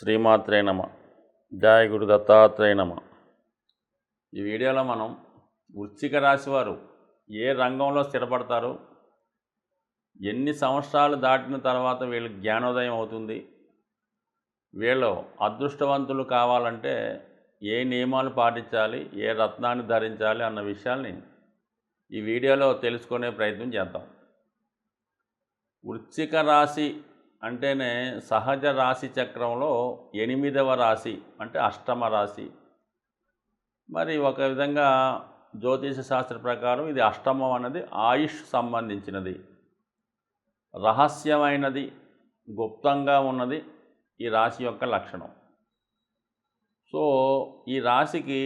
శ్రీమాత్రే నమ. జయ గురు దత్తాత్రేయ నమ. ఈ వీడియోలో మనం వృశ్చిక రాశి వారు ఏ రంగంలో స్థిరపడతారు, ఎన్ని సంవత్సరాలు దాటిన తర్వాత వీళ్ళకి జ్ఞానోదయం అవుతుంది, వీళ్ళు అదృష్టవంతులు కావాలంటే ఏ నియమాలు పాటించాలి, ఏ రత్నాన్ని ధరించాలి అన్న విషయాల్ని ఈ వీడియోలో తెలుసుకునే ప్రయత్నం చేద్దాం. వృశ్చిక రాశి అంటేనే సహజ రాశి చక్రంలో 8వ రాశి, అంటే అష్టమ రాశి. మరి ఒక విధంగా జ్యోతిష శాస్త్ర ప్రకారం ఇది అష్టమం అన్నది ఆయుష్ సంబంధించినది, రహస్యమైనది, గుప్తంగా ఉన్నది ఈ రాశి యొక్క లక్షణం. సో ఈ రాశికి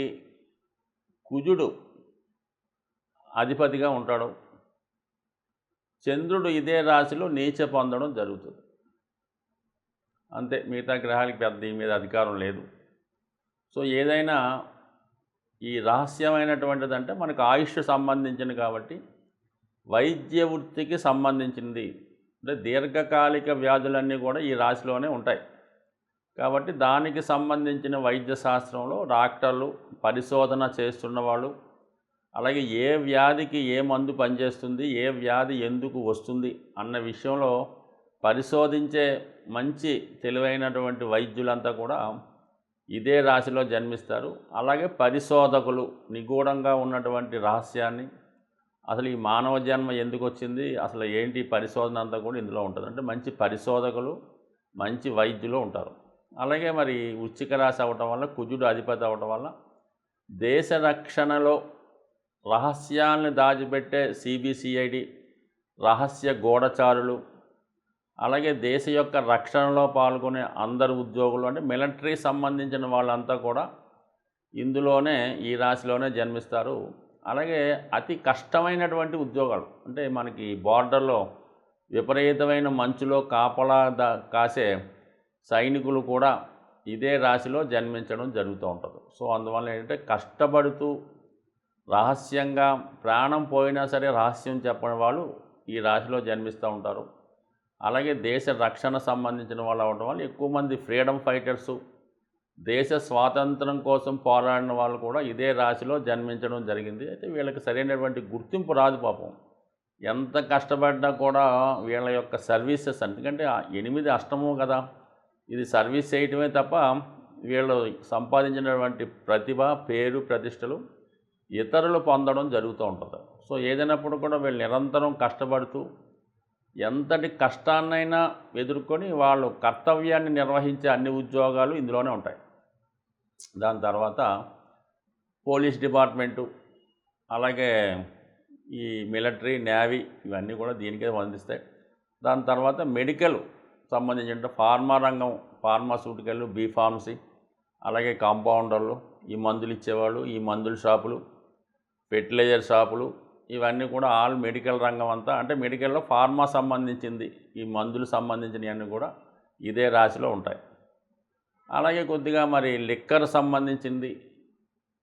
కుజుడు అధిపతిగా ఉంటాడు. చంద్రుడు ఇదే రాశిలో నీచ పొందడం జరుగుతుంది. అంతే, మిగతా గ్రహాలకి పెద్ద దీని మీద అధికారం లేదు. సో ఏదైనా ఈ రహస్యమైనటువంటిది అంటే మనకు ఆయుష్ సంబంధించింది కాబట్టి వైద్య వృత్తికి సంబంధించింది, అంటే దీర్ఘకాలిక వ్యాధులన్నీ కూడా ఈ రాశిలోనే ఉంటాయి. కాబట్టి దానికి సంబంధించిన వైద్య శాస్త్రంలో డాక్టర్లు, పరిశోధన చేస్తున్న వాళ్ళు, అలాగే ఏ వ్యాధికి ఏ మందు పనిచేస్తుంది, ఏ వ్యాధి ఎందుకు వస్తుంది అన్న విషయంలో పరిశోధించే మంచి తెలివైనటువంటి వైద్యులంతా కూడా ఇదే రాశిలో జన్మిస్తారు. అలాగే పరిశోధకులు నిగూఢంగా ఉన్నటువంటి రహస్యాన్ని, అసలు ఈ మానవ జన్మ ఎందుకు వచ్చింది, అసలు ఏంటి పరిశోధన అంతా కూడా ఇందులో ఉంటుంది. అంటే మంచి పరిశోధకులు, మంచి వైద్యులు ఉంటారు. అలాగే మరి వృశ్చిక రాశి అవ్వటం వల్ల, కుజుడు అధిపతి అవ్వటం వల్ల దేశ రక్షణలో రహస్యాలను దాచిపెట్టే సిబిసిఐడి, రహస్య గూఢచారులు, అలాగే దేశ యొక్క రక్షణలో పాల్గొనే అందరు ఉద్యోగులు, అంటే మిలిటరీ సంబంధించిన వాళ్ళంతా కూడా ఇందులోనే ఈ రాశిలోనే జన్మిస్తారు. అలాగే అతి కష్టమైనటువంటి ఉద్యోగాలు, అంటే మనకి బార్డర్లో విపరీతమైన మంచులో కాపలా కాసే సైనికులు కూడా ఇదే రాశిలో జన్మించడం జరుగుతూ ఉంటుంది. సో అందువల్ల ఏంటంటే కష్టపడుతూ రహస్యంగా ప్రాణం పోయినా సరే రహస్యం చెప్పని వాళ్ళు ఈ రాశిలో జన్మిస్తూ ఉంటారు. అలాగే దేశ రక్షణ సంబంధించిన వాళ్ళు అవడం వల్ల ఎక్కువ మంది ఫ్రీడమ్ ఫైటర్సు, దేశ స్వాతంత్రం కోసం పోరాడిన వాళ్ళు కూడా ఇదే రాశిలో జన్మించడం జరిగింది. అయితే వీళ్ళకి సరైనటువంటి గుర్తింపు రాదు పాపం. ఎంత కష్టపడ్డా కూడా వీళ్ళ యొక్క సర్వీసెస్, ఎందుకంటే 8 అష్టమం కదా, ఇది సర్వీస్ చేయటమే తప్ప వీళ్ళు సంపాదించినటువంటి ప్రతిభ, పేరు, ప్రతిష్టలు ఇతరులు పొందడం జరుగుతూ ఉంటుంది. సో ఏదైనప్పుడు కూడా వీళ్ళు నిరంతరం కష్టపడుతూ ఎంతటి కష్టాన్నైనా ఎదుర్కొని వాళ్ళు కర్తవ్యాన్ని నిర్వహించే అన్ని ఉద్యోగాలు ఇందులోనే ఉంటాయి. దాని తర్వాత పోలీస్ డిపార్ట్మెంటు, అలాగే ఈ మిలిటరీ, నేవీ ఇవన్నీ కూడా దీనికే అందిస్తాయి. దాని తర్వాత మెడికల్ సంబంధించిన ఫార్మా రంగం, ఫార్మాస్యూటికల్, బీఫార్మసీ, అలాగే కాంపౌండర్లు, ఈ మందులు ఇచ్చేవాళ్ళు, ఈ మందుల షాపులు, ఫెర్టిలైజర్ షాపులు, ఇవన్నీ కూడా ఆల్ మెడికల్ రంగం అంతా, అంటే మెడికల్లో ఫార్మా సంబంధించింది, ఈ మందులు సంబంధించినవన్నీ కూడా ఇదే రాశిలో ఉంటాయి. అలాగే కొద్దిగా మరి లిక్కర్ సంబంధించింది,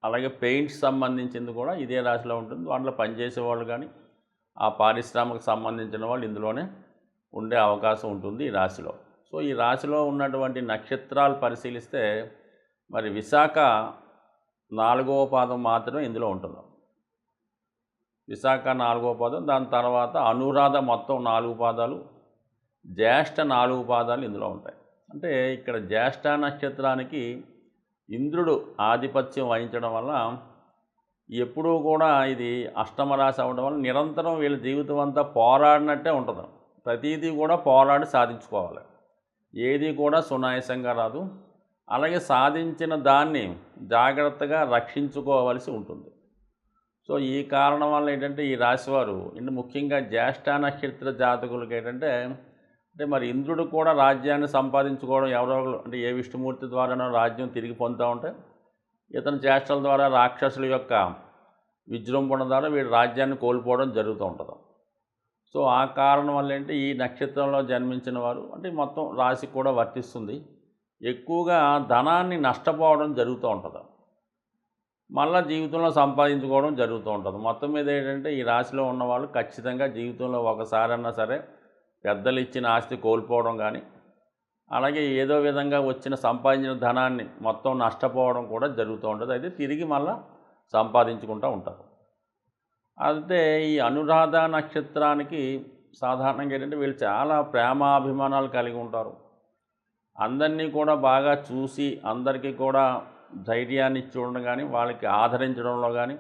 అలాగే పెయింట్స్ సంబంధించింది కూడా ఇదే రాశిలో ఉంటుంది. వాటిలో పనిచేసే వాళ్ళు కానీ ఆ పారిశ్రామిక సంబంధించిన వాళ్ళు ఇందులోనే ఉండే అవకాశం ఉంటుంది ఈ రాశిలో. సో ఈ రాశిలో ఉన్నటువంటి నక్షత్రాలు పరిశీలిస్తే మరి విశాఖ 4వ పాదం మాత్రమే ఇందులో ఉంటుంది. విశాఖ 4వ పాదం, దాని తర్వాత అనురాధ మొత్తం 4 పాదాలు, జ్యేష్ఠ 4 పాదాలు ఇందులో ఉంటాయి. అంటే ఇక్కడ జ్యేష్ఠ నక్షత్రానికి ఇంద్రుడు ఆధిపత్యం వహించడం వల్ల ఎప్పుడూ కూడా ఇది అష్టమ రాశి అవ్వడం వల్ల నిరంతరం వీళ్ళ జీవితం అంతా పోరాడినట్టే ఉంటుంది. ప్రతిదీ కూడా పోరాడి సాధించుకోవాలి, ఏది కూడా సునాయాసంగా రాదు. అలాగే సాధించిన దాన్ని జాగ్రత్తగా రక్షించుకోవలసి ఉంటుంది. సో ఈ కారణం వల్ల ఏంటంటే ఈ రాశివారు ముఖ్యంగా జ్యేష్ఠ నక్షత్ర జాతకులకి ఏంటంటే, అంటే మరి ఇంద్రుడు కూడా రాజ్యాన్ని సంపాదించుకోవడం ఎవరో, అంటే ఏ విష్ణుమూర్తి ద్వారానో రాజ్యం తిరిగి పొందుతూ ఉంటే ఇతని చేష్టల ద్వారా రాక్షసుల యొక్క విజృంభణ ద్వారా వీడు రాజ్యాన్ని కోల్పోవడం జరుగుతూ ఉంటుంది. సో ఆ కారణం వల్ల ఏంటి ఈ నక్షత్రంలో జన్మించిన వారు, అంటే మొత్తం రాశికి కూడా వర్తిస్తుంది, ఎక్కువగా ధనాన్ని నష్టపోవడం జరుగుతూ ఉంటుంది, మళ్ళీ జీవితంలో సంపాదించుకోవడం జరుగుతూ ఉంటుంది. మొత్తం మీద ఏంటంటే ఈ రాశిలో ఉన్నవాళ్ళు ఖచ్చితంగా జీవితంలో ఒకసారన్నా సరే పెద్దలు ఇచ్చిన ఆస్తి కోల్పోవడం కానీ, అలాగే ఏదో విధంగా వచ్చిన సంపాదించిన ధనాన్ని మొత్తం నష్టపోవడం కూడా జరుగుతూ ఉంటుంది. అయితే తిరిగి మళ్ళా సంపాదించుకుంటూ ఉంటారు. అయితే ఈ అనురాధ నక్షత్రానికి సాధారణంగా ఏంటంటే వీళ్ళు చాలా ప్రేమాభిమానాలు కలిగి ఉంటారు. అందరినీ కూడా బాగా చూసి అందరికీ కూడా ధైర్యాన్ని చూడడం కానీ, వాళ్ళకి ఆదరించడంలో కానీ,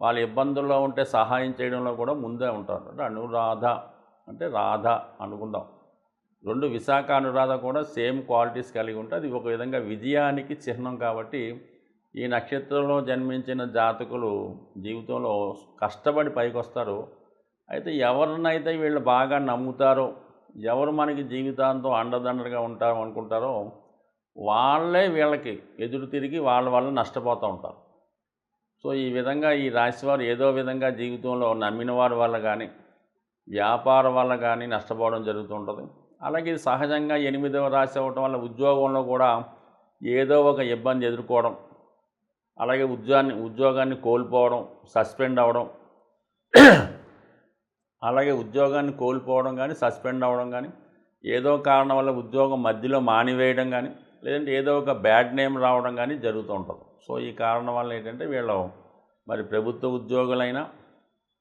వాళ్ళ ఇబ్బందుల్లో ఉంటే సహాయం చేయడంలో కూడా ముందే ఉంటారు. అంటే అనురాధ అంటే రాధ అనుకుందాం. 2 విశాఖ అనురాధ కూడా సేమ్ క్వాలిటీస్ కలిగి ఉంటే అది ఒక విధంగా విజయానికి చిహ్నం. కాబట్టి ఈ నక్షత్రంలో జన్మించిన జాతకులు జీవితంలో కష్టపడి పైకి వస్తారు. అయితే ఎవరినైతే వీళ్ళు బాగా నమ్ముతారో, ఎవరు మనకి జీవితాంతం అండదండగా ఉంటారు అనుకుంటారో వాళ్ళే వీళ్ళకి ఎదురు తిరిగి వాళ్ళ వల్ల నష్టపోతూ ఉంటారు. సో ఈ విధంగా ఈ రాశివారు ఏదో విధంగా జీవితంలో నమ్మిన వారి వల్ల కానీ, వ్యాపారం వల్ల కానీ నష్టపోవడం జరుగుతుంటుంది. అలాగే ఇది సహజంగా 8వ రాశి అవ్వటం వల్ల ఉద్యోగంలో కూడా ఏదో ఒక ఇబ్బంది ఎదుర్కోవడం, అలాగే ఉద్యోగాన్ని కోల్పోవడం, సస్పెండ్ అవ్వడం, అలాగే ఉద్యోగాన్ని కోల్పోవడం కానీ, సస్పెండ్ అవ్వడం కానీ, ఏదో కారణం వల్ల ఉద్యోగం మధ్యలో మానివేయడం కానీ, లేదంటే ఏదో ఒక బ్యాడ్ నేమ్ రావడం కానీ జరుగుతూ ఉంటుంది. సో ఈ కారణం వల్ల ఏంటంటే వీళ్ళు మరి ప్రభుత్వ ఉద్యోగులైనా,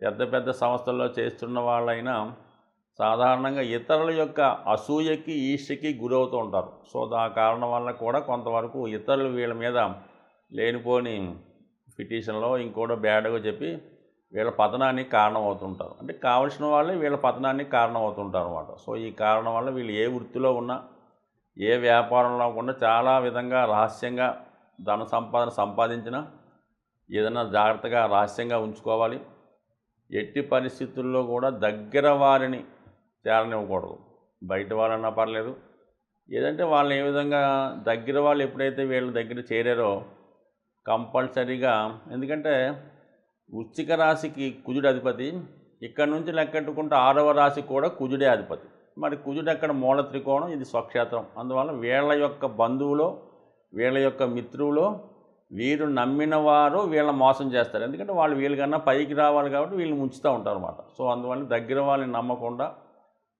పెద్ద పెద్ద సంస్థల్లో చేస్తున్న వాళ్ళైనా సాధారణంగా ఇతరుల యొక్క అసూయకి, ఈర్ష్యకి గురవుతూ ఉంటారు. సో ఆ కారణం వల్ల కూడా కొంతవరకు ఇతరులు వీళ్ళ మీద లేనిపోని పిటిషన్లో ఇంకోటో బ్యాడ్గా చెప్పి వీళ్ళ పతనానికి కారణం అవుతుంటారు. అంటే కావలసిన వాళ్ళే వీళ్ళ పతనానికి కారణం అవుతుంటారు అన్నమాట. సో ఈ కారణం వల్ల వీళ్ళు ఏ వృత్తిలో ఉన్నా, ఏ వ్యాపారంలో ఉన్నా చాలా విధంగా రహస్యంగా ధన సంపాదించినా ఏదైనా జాగ్రత్తగా రహస్యంగా ఉంచుకోవాలి. ఎట్టి పరిస్థితుల్లో కూడా దగ్గర వారిని చేరనివ్వకూడదు. బయట వాళ్ళన్నా పర్లేదు, ఏదంటే వాళ్ళని ఏ విధంగా దగ్గర వాళ్ళు ఎప్పుడైతే వీళ్ళ దగ్గర చేరారో కంపల్సరీగా, ఎందుకంటే వృశ్చిక రాశికి కుజుడు అధిపతి, ఇక్కడ నుంచి లెక్కెట్టుకుంటే 6వ రాశి కూడా కుజుడే అధిపతి. మరి కుజుడు ఎక్కడ మూల త్రికోణం, ఇది స్వక్షేత్రం. అందువల్ల వీళ్ళ యొక్క బంధువులో, వీళ్ళ యొక్క మిత్రులో వీరు నమ్మిన వారు వీళ్ళని మోసం చేస్తారు. ఎందుకంటే వాళ్ళు వీళ్ళకన్నా పైకి రావాలి కాబట్టి వీళ్ళు ముంచుతూ ఉంటారు అన్నమాట. సో అందువల్ల దగ్గర వాళ్ళని నమ్మకుండా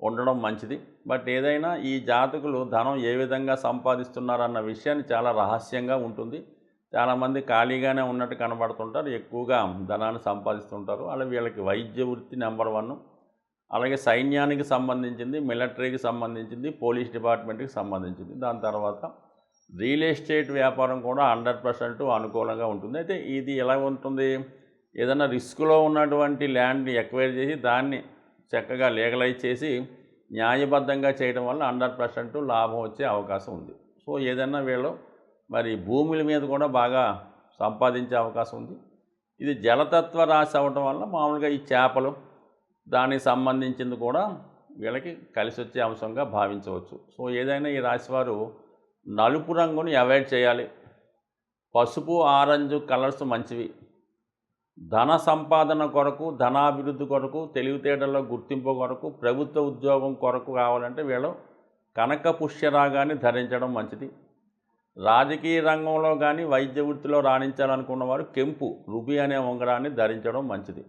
ఉండడం మంచిది. బట్ ఏదైనా ఈ జాతకులు ధనం ఏ విధంగా సంపాదిస్తున్నారన్న విషయాన్ని చాలా రహస్యంగా ఉంటుంది. చాలామంది ఖాళీగానే ఉన్నట్టు కనబడుతుంటారు, ఎక్కువగా ధనాన్ని సంపాదిస్తుంటారు. అలా వీళ్ళకి వైద్య వృత్తి నెంబర్ 1, అలాగే సైన్యానికి సంబంధించింది, మిలిటరీకి సంబంధించింది, పోలీస్ డిపార్ట్మెంట్కి సంబంధించింది. దాని తర్వాత రియల్ ఎస్టేట్ వ్యాపారం కూడా 100% అనుకూలంగా ఉంటుంది. అయితే ఇది ఎలా ఉంటుంది, ఏదైనా రిస్క్లో ఉన్నటువంటి ల్యాండ్ని ఎక్వైర్ చేసి దాన్ని చక్కగా లీగలైజ్ చేసి న్యాయబద్ధంగా చేయడం వల్ల 100% లాభం వచ్చే అవకాశం ఉంది. సో ఏదైనా వీళ్ళు మరి భూముల మీద కూడా బాగా సంపాదించే అవకాశం ఉంది. ఇది జలతత్వ రాశి అవ్వటం వల్ల మామూలుగా ఈ చేపలు దానికి సంబంధించింది కూడా వీళ్ళకి కలిసి వచ్చే అంశంగా భావించవచ్చు. సో ఏదైనా ఈ రాశివారు నలుపు రంగుని అవాయిడ్ చేయాలి. పసుపు, ఆరెంజ్ కలర్స్ మంచివి. ధన సంపాదన కొరకు, ధనాభివృద్ధి కొరకు, తెలివితేటల్లో గుర్తింపు కొరకు, ప్రభుత్వ ఉద్యోగం కొరకు కావాలంటే వీళ్ళు కనక పుష్యరాగాన్ని ధరించడం మంచిది. రాజకీయ రంగంలో కానీ వైద్య వృత్తిలో రాణించాలనుకున్న వారు కెంపు రుబి అనే ఉంగరాన్ని ధరించడం మంచిది.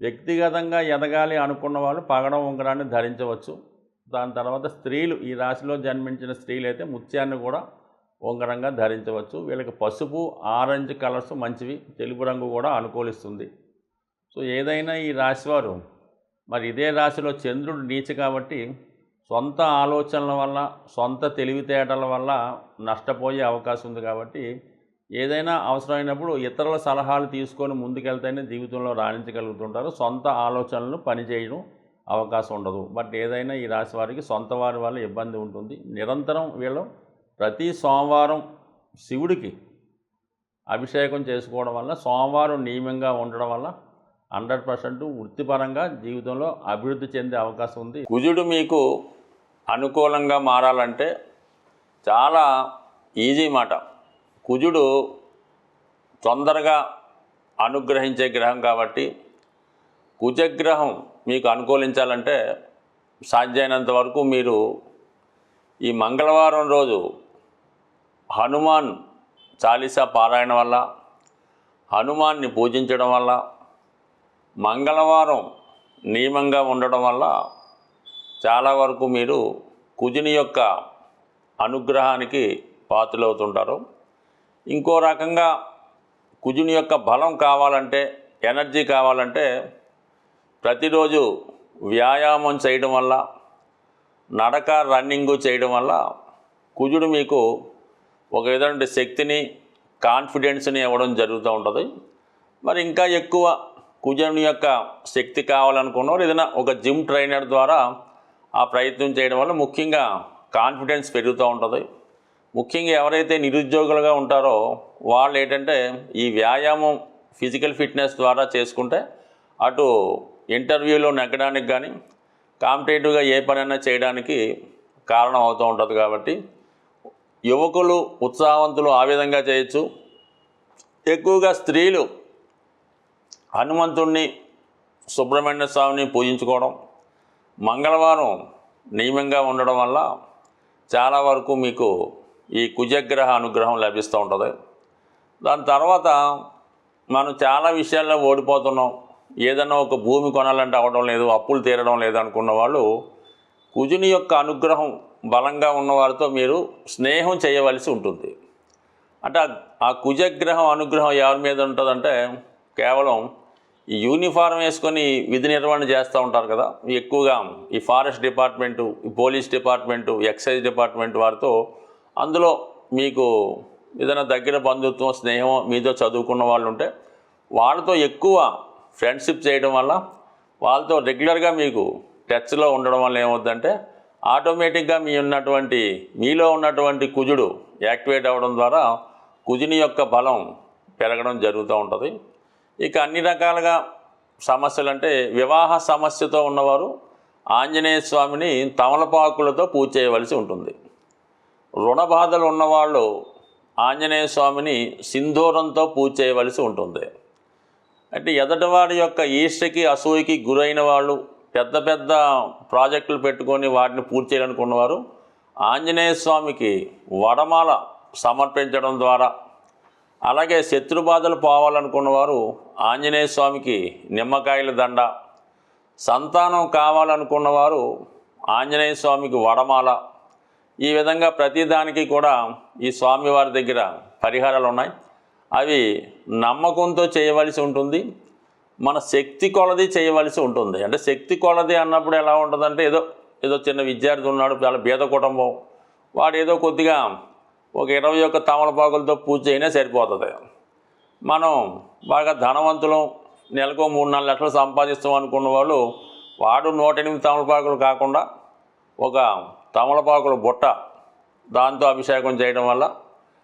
వ్యక్తిగతంగా ఎదగాలి అనుకున్న వాళ్ళు పగడం ఉంగరాన్ని ధరించవచ్చు. దాని తర్వాత స్త్రీలు, ఈ రాశిలో జన్మించిన స్త్రీలు అయితే ముత్యాన్ని కూడా ఉంగరంగా ధరించవచ్చు. వీళ్ళకి పసుపు, ఆరెంజ్ కలర్స్ మంచివి. తెలుపు రంగు కూడా అనుకూలిస్తుంది. సో ఏదైనా ఈ రాశివారు మరి ఇదే రాశిలో చంద్రుడు నీచ కాబట్టి సొంత ఆలోచనల వల్ల, సొంత తెలివితేటల వల్ల నష్టపోయే అవకాశం ఉంది. కాబట్టి ఏదైనా అవసరమైనప్పుడు ఇతరుల సలహాలు తీసుకొని ముందుకెళ్తేనే జీవితంలో రాణించగలుగుతుంటారు. సొంత ఆలోచనలు పనిచేయడం అవకాశం ఉండదు. బట్ ఏదైనా ఈ రాశి వారికి సొంత వారి వల్ల ఇబ్బంది ఉంటుంది. నిరంతరం వీళ్ళు ప్రతి సోమవారం శివుడికి అభిషేకం చేసుకోవడం వల్ల, సోమవారం నియమంగా ఉండడం వల్ల 100% వృత్తిపరంగా జీవితంలో అభివృద్ధి చెందే అవకాశం ఉంది. కుజుడు మీకు అనుకూలంగా మారాలంటే చాలా ఈజీ మాట. కుజుడు తొందరగా అనుగ్రహించే గ్రహం కాబట్టి కుజగ్రహం మీకు అనుకూలించాలంటే సాధ్యమైనంత వరకు మీరు ఈ మంగళవారం రోజు హనుమాన్ చాలీసా పారాయణ వల్ల, హనుమాన్ని పూజించడం వల్ల, మంగళవారం నియమంగా ఉండడం వల్ల చాలా వరకు మీరు కుజుని యొక్క అనుగ్రహానికి పాత్రలవుతుంటారు. ఇంకో రకంగా కుజుని యొక్క బలం కావాలంటే, ఎనర్జీ కావాలంటే ప్రతిరోజు వ్యాయామం చేయడం వల్ల, నడక రన్నింగు చేయడం వల్ల కుజుడు మీకు ఒక విధమైన శక్తిని, కాన్ఫిడెన్స్ని ఇవ్వడం జరుగుతూ ఉంటుంది. మరి ఇంకా ఎక్కువ కుజుని యొక్క శక్తి కావాలనుకున్నవారు ఏదైనా ఒక జిమ్ ట్రైనర్ ద్వారా ఆ ప్రయత్నం చేయడం వల్ల ముఖ్యంగా కాన్ఫిడెన్స్ పెరుగుతూ ఉంటుంది. ముఖ్యంగా ఎవరైతే నిరుద్యోగులుగా ఉంటారో వాళ్ళు ఏంటంటే ఈ వ్యాయామం, ఫిజికల్ ఫిట్నెస్ ద్వారా చేసుకుంటే అటు ఇంటర్వ్యూలో నెగ్గడానికి కానీ, కాంపిటేటివ్గా ఏ పనైనా చేయడానికి కారణం అవుతూ ఉంటుంది. కాబట్టి యువకులు, ఉత్సాహవంతులు ఆ విధంగా చేయొచ్చు. ఎక్కువగా స్త్రీలు హనుమంతుణ్ణి, సుబ్రహ్మణ్య స్వామిని పూజించుకోవడం, మంగళవారం నియమంగా ఉండడం వల్ల చాలా వరకు మీకు ఈ కుజగ్రహ అనుగ్రహం లభిస్తూ ఉంటుంది. దాని తర్వాత మనం చాలా విషయాల్లో ఓడిపోతున్నాం, ఏదన్నా ఒక భూమి కొనాలంటే అవ్వడం లేదు, అప్పులు తీరడం లేదు అనుకున్న వాళ్ళు కుజుని యొక్క అనుగ్రహం బలంగా ఉన్నవారితో మీరు స్నేహం చేయవలసి ఉంటుంది. అంటే ఆ కుజగ్రహం అనుగ్రహం ఎవరి మీద ఉంటుందంటే కేవలం ఈ యూనిఫారం వేసుకొని విధి నిర్వహణ చేస్తూ ఉంటారు కదా, ఎక్కువగా ఈ ఫారెస్ట్ డిపార్ట్మెంటు, ఈ పోలీస్ డిపార్ట్మెంటు, ఎక్సైజ్ డిపార్ట్మెంట్ వారితో, అందులో మీకు ఏదైనా దగ్గర బంధుత్వం, స్నేహం, మీతో చదువుకున్న వాళ్ళు ఉంటే వాళ్ళతో ఎక్కువ ఫ్రెండ్షిప్ చేయడం వల్ల, వాళ్ళతో రెగ్యులర్గా మీకు టచ్లో ఉండడం వల్ల ఏమవుతుందంటే ఆటోమేటిక్గా మీలో ఉన్నటువంటి కుజుడు యాక్టివేట్ అవ్వడం ద్వారా కుజుని యొక్క బలం పెరగడం జరుగుతూ ఉంటుంది. ఇక అన్ని రకాలుగా సమస్యలు అంటే వివాహ సమస్యతో ఉన్నవారు ఆంజనేయ స్వామిని తమలపాకులతో పూజ చేయవలసి ఉంటుంది. రుణ బాధలు ఉన్నవాళ్ళు ఆంజనేయ స్వామిని సింధూరంతో పూజ చేయవలసి ఉంటుంది. అంటే ఎదటివాడి యొక్క ఈర్ష్యకి, అసూయకి గురైన వాళ్ళు, పెద్ద పెద్ద ప్రాజెక్టులు పెట్టుకొని వాటిని పూర్తి చేయాలనుకున్నవారు ఆంజనేయ స్వామికి వడమాల సమర్పించడం ద్వారా, అలాగే శత్రుబాధలు పోవాలనుకున్నవారు ఆంజనేయ స్వామికి నిమ్మకాయల దండ, సంతానం కావాలనుకున్నవారు ఆంజనేయ స్వామికి వడమాల, ఈ విధంగా ప్రతిదానికి కూడా ఈ స్వామివారి దగ్గర పరిహారాలు ఉన్నాయి. అవి నమ్మకంతో చేయవలసి ఉంటుంది, మన శక్తి కొలది చేయవలసి ఉంటుంది. అంటే శక్తి కొలది అన్నప్పుడు ఎలా ఉంటుందంటే ఏదో చిన్న విద్యార్థి ఉన్నాడు, చాలా బీద కుటుంబం, వాడు ఏదో కొద్దిగా ఒక 21 తమలపాకులతో పూజ అయినా సరిపోతుంది. మనం బాగా ధనవంతులం, నెలకు 3-4 లక్షలు సంపాదిస్తాం అనుకున్న వాళ్ళు వాడు 108 తమలపాకులు కాకుండా ఒక తమలపాకుల బుట్ట, దాంతో అభిషేకం చేయడం వల్ల,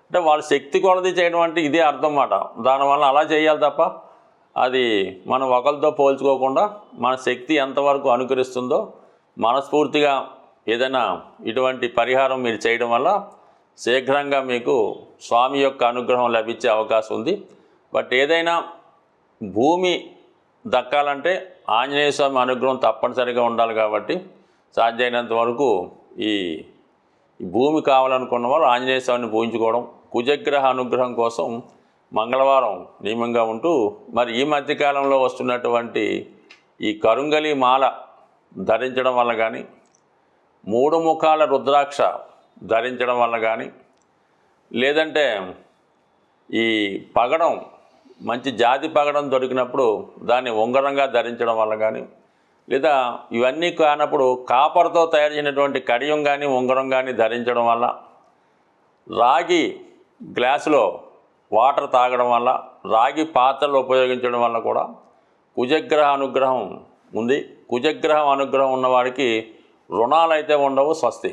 అంటే వాళ్ళ శక్తి కొలది చేయడం అంటే ఇదే అర్థం మాట. దానివల్ల అలా చేయాలి తప్ప అది మనం ఒకరితో పోల్చుకోకుండా మన శక్తి ఎంతవరకు అనుకరిస్తుందో మనస్ఫూర్తిగా ఏదైనా ఇటువంటి పరిహారం మీరు చేయడం వల్ల శీఘ్రంగా మీకు స్వామి యొక్క అనుగ్రహం లభించే అవకాశం ఉంది. బట్ ఏదైనా భూమి దక్కాలంటే ఆంజనేయ స్వామి అనుగ్రహం తప్పనిసరిగా ఉండాలి. కాబట్టి సాధ్యమైనంత వరకు ఈ భూమి కావాలనుకున్న వాళ్ళు ఆంజనేయ స్వామిని పూజించుకోవడం, కుజగ్రహ అనుగ్రహం కోసం మంగళవారం నియమంగా ఉంటూ, మరి ఈ మధ్యకాలంలో వస్తున్నటువంటి ఈ కరుంగలి మాల ధరించడం వల్ల కానీ, 3 ముఖాల రుద్రాక్ష ధరించడం వల్ల కానీ, లేదంటే ఈ పగడం, మంచి జాతి పగడం దొరికినప్పుడు దాన్ని ఉంగరంగా ధరించడం వల్ల కానీ, లేదా ఇవన్నీ కానప్పుడు కాపర్తో తయారు చేసినటువంటి కడియం కానీ ఉంగరం కానీ ధరించడం వల్ల, రాగి గ్లాసులో వాటర్ తాగడం వల్ల, రాగి పాత్రలు ఉపయోగించడం వల్ల కూడా కుజగ్రహ అనుగ్రహం ఉంది. కుజగ్రహం అనుగ్రహం ఉన్నవాడికి రుణాలు అయితే ఉండవు. స్వస్తి.